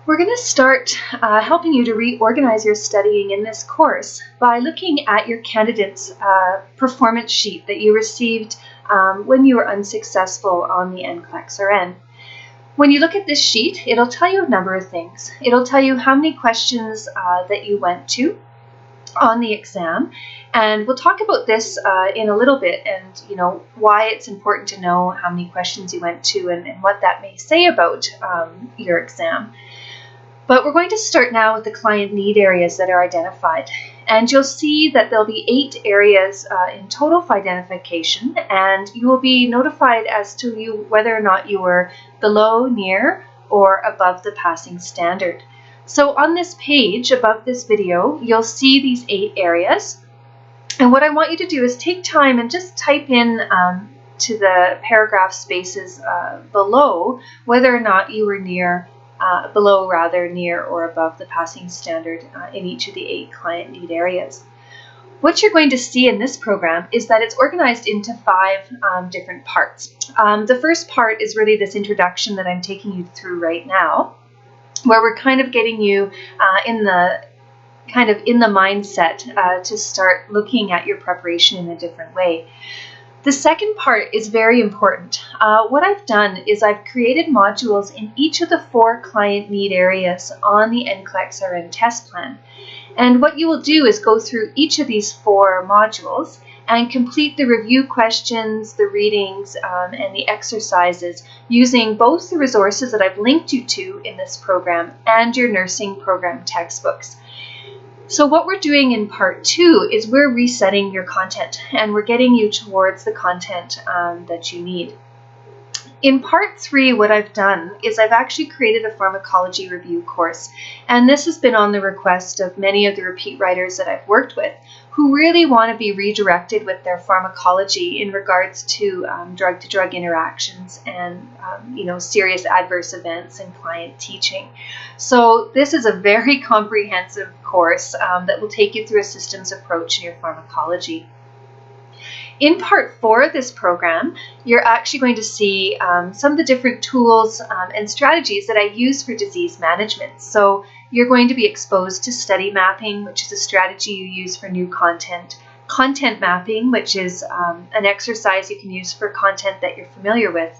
We're going to start helping you to reorganize your studying in this course by looking at your candidate's performance sheet that you received when you were unsuccessful on the NCLEX RN. When you look at this sheet, it'll tell you a number of things. It'll tell you how many questions that you went to on the exam, and we'll talk about this in a little bit, and why it's important to know how many questions you went to and what that may say about your exam. But we're going to start now with the client need areas that are identified. And you'll see that there'll be 8 areas in total for identification, and you will be notified as to whether or not you were below, near, or above the passing standard. So on this page above this video, you'll see these 8 areas. And what I want you to do is take time and just type in to the paragraph spaces below whether or not you were near, near or above the passing standard in each of the 8 client need areas. What you're going to see in this program is that it's organized into 5 different parts. The first part is really this introduction that I'm taking you through right now, where we're kind of getting you in the mindset to start looking at your preparation in a different way. The second part is very important. What I've done is I've created modules in each of the 4 client need areas on the NCLEX RN test plan. And what you will do is go through each of these 4 modules and complete the review questions, the readings, and the exercises using both the resources that I've linked you to in this program and your nursing program textbooks. So what we're doing in part 2 is we're resetting your content, and we're getting you towards the content that you need. In part 3, what I've done is I've actually created a pharmacology review course, and this has been on the request of many of the repeat writers that I've worked with who really want to be redirected with their pharmacology in regards to drug-to-drug interactions and serious adverse events in client teaching. So this is a very comprehensive course that will take you through a systems approach in your pharmacology. In part 4 of this program, you're actually going to see some of the different tools and strategies that I use for disease management. So you're going to be exposed to study mapping, which is a strategy you use for new content, content mapping, which is an exercise you can use for content that you're familiar with.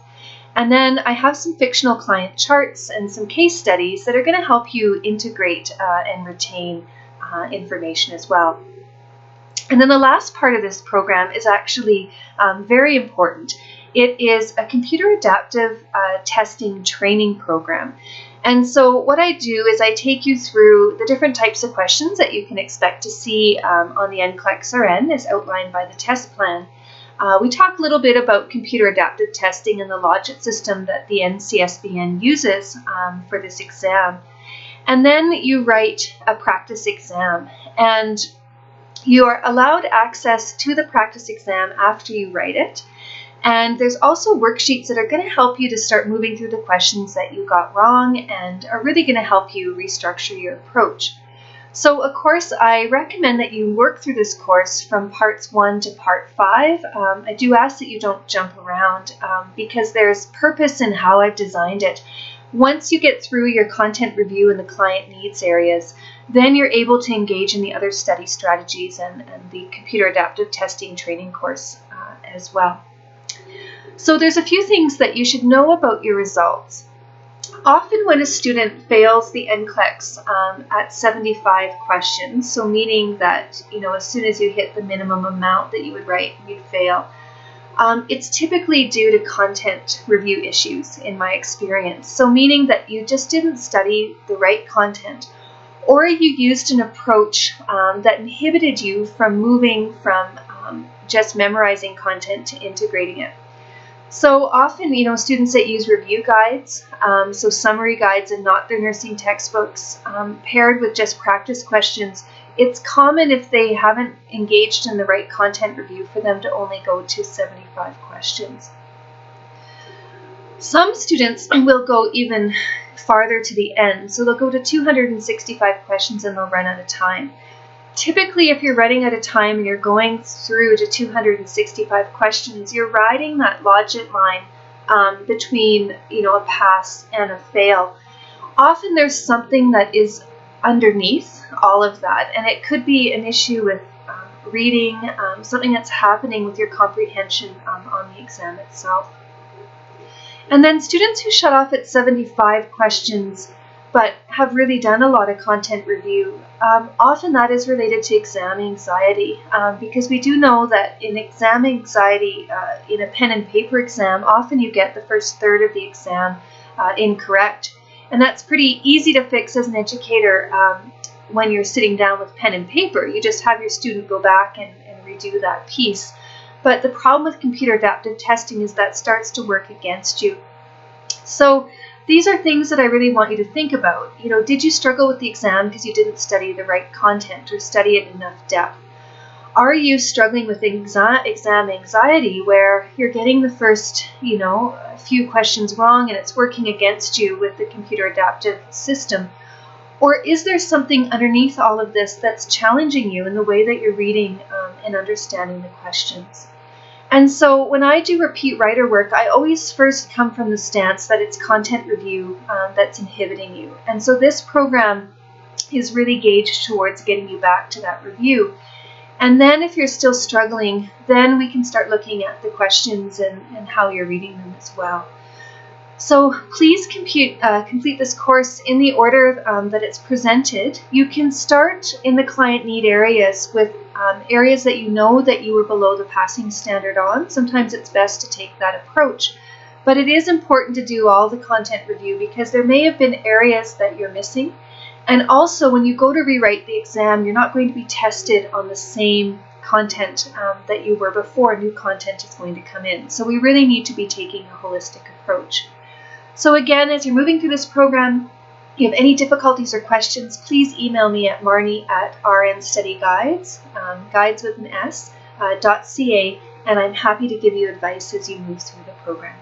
And then I have some fictional client charts and some case studies that are going to help you integrate and retain information as well. And then the last part of this program is actually very important. It is a computer adaptive testing training program. And so what I do is I take you through the different types of questions that you can expect to see on the NCLEX RN as outlined by the test plan. We talk a little bit about computer adaptive testing and the logic system that the NCSBN uses for this exam. And then you write a practice exam, and you are allowed access to the practice exam after you write it. And there's also worksheets that are going to help you to start moving through the questions that you got wrong and are really going to help you restructure your approach. So of course, I recommend that you work through this course from parts 1 to part 5. I do ask that you don't jump around because there's purpose in how I've designed it. Once you get through your content review in the client needs areas, then you're able to engage in the other study strategies and the computer adaptive testing training course as well. So there's a few things that you should know about your results. Often when a student fails the NCLEX at 75 questions, so meaning that as soon as you hit the minimum amount that you would write, you'd fail, it's typically due to content review issues in my experience. So meaning that you just didn't study the right content, or you used an approach that inhibited you from moving from just memorizing content to integrating it. So often, students that use review guides, so summary guides and not their nursing textbooks, paired with just practice questions, it's common if they haven't engaged in the right content review for them to only go to 75 questions. Some students will go even farther to the end, so they'll go to 265 questions and they'll run out of time. Typically, if you're running out of time and you're going through to 265 questions, you're riding that logic line between a pass and a fail. often there's something that is underneath all of that, and it could be an issue with reading, something that's happening with your comprehension on the exam itself. And then students who shut off at 75 questions but have really done a lot of content review, often that is related to exam anxiety, because we do know that in exam anxiety, in a pen and paper exam, often you get the first third of the exam incorrect. And that's pretty easy to fix as an educator when you're sitting down with pen and paper. You just have your student go back and redo that piece. But the problem with computer adaptive testing is that starts to work against you. So these are things that I really want you to think about. You know, did you struggle with the exam because you didn't study the right content or study it in enough depth? Are you struggling with exam anxiety where you're getting the first, a few questions wrong and it's working against you with the computer adaptive system? Or is there something underneath all of this that's challenging you in the way that you're reading and understanding the questions? And so when I do repeat writer work, I always first come from the stance that it's content review that's inhibiting you. And so this program is really gauged towards getting you back to that review. And then if you're still struggling, then we can start looking at the questions and how you're reading them as well. So please complete this course in the order that it's presented. You can start in the client need areas with areas that you know that you were below the passing standard on. Sometimes it's best to take that approach. But it is important to do all the content review because there may have been areas that you're missing. And also when you go to rewrite the exam, you're not going to be tested on the same content that you were before. New content is going to come in. So we really need to be taking a holistic approach. So again, as you're moving through this program, if you have any difficulties or questions, please email me at marnie@rnstudyguides, guides with an S, .ca, and I'm happy to give you advice as you move through the program.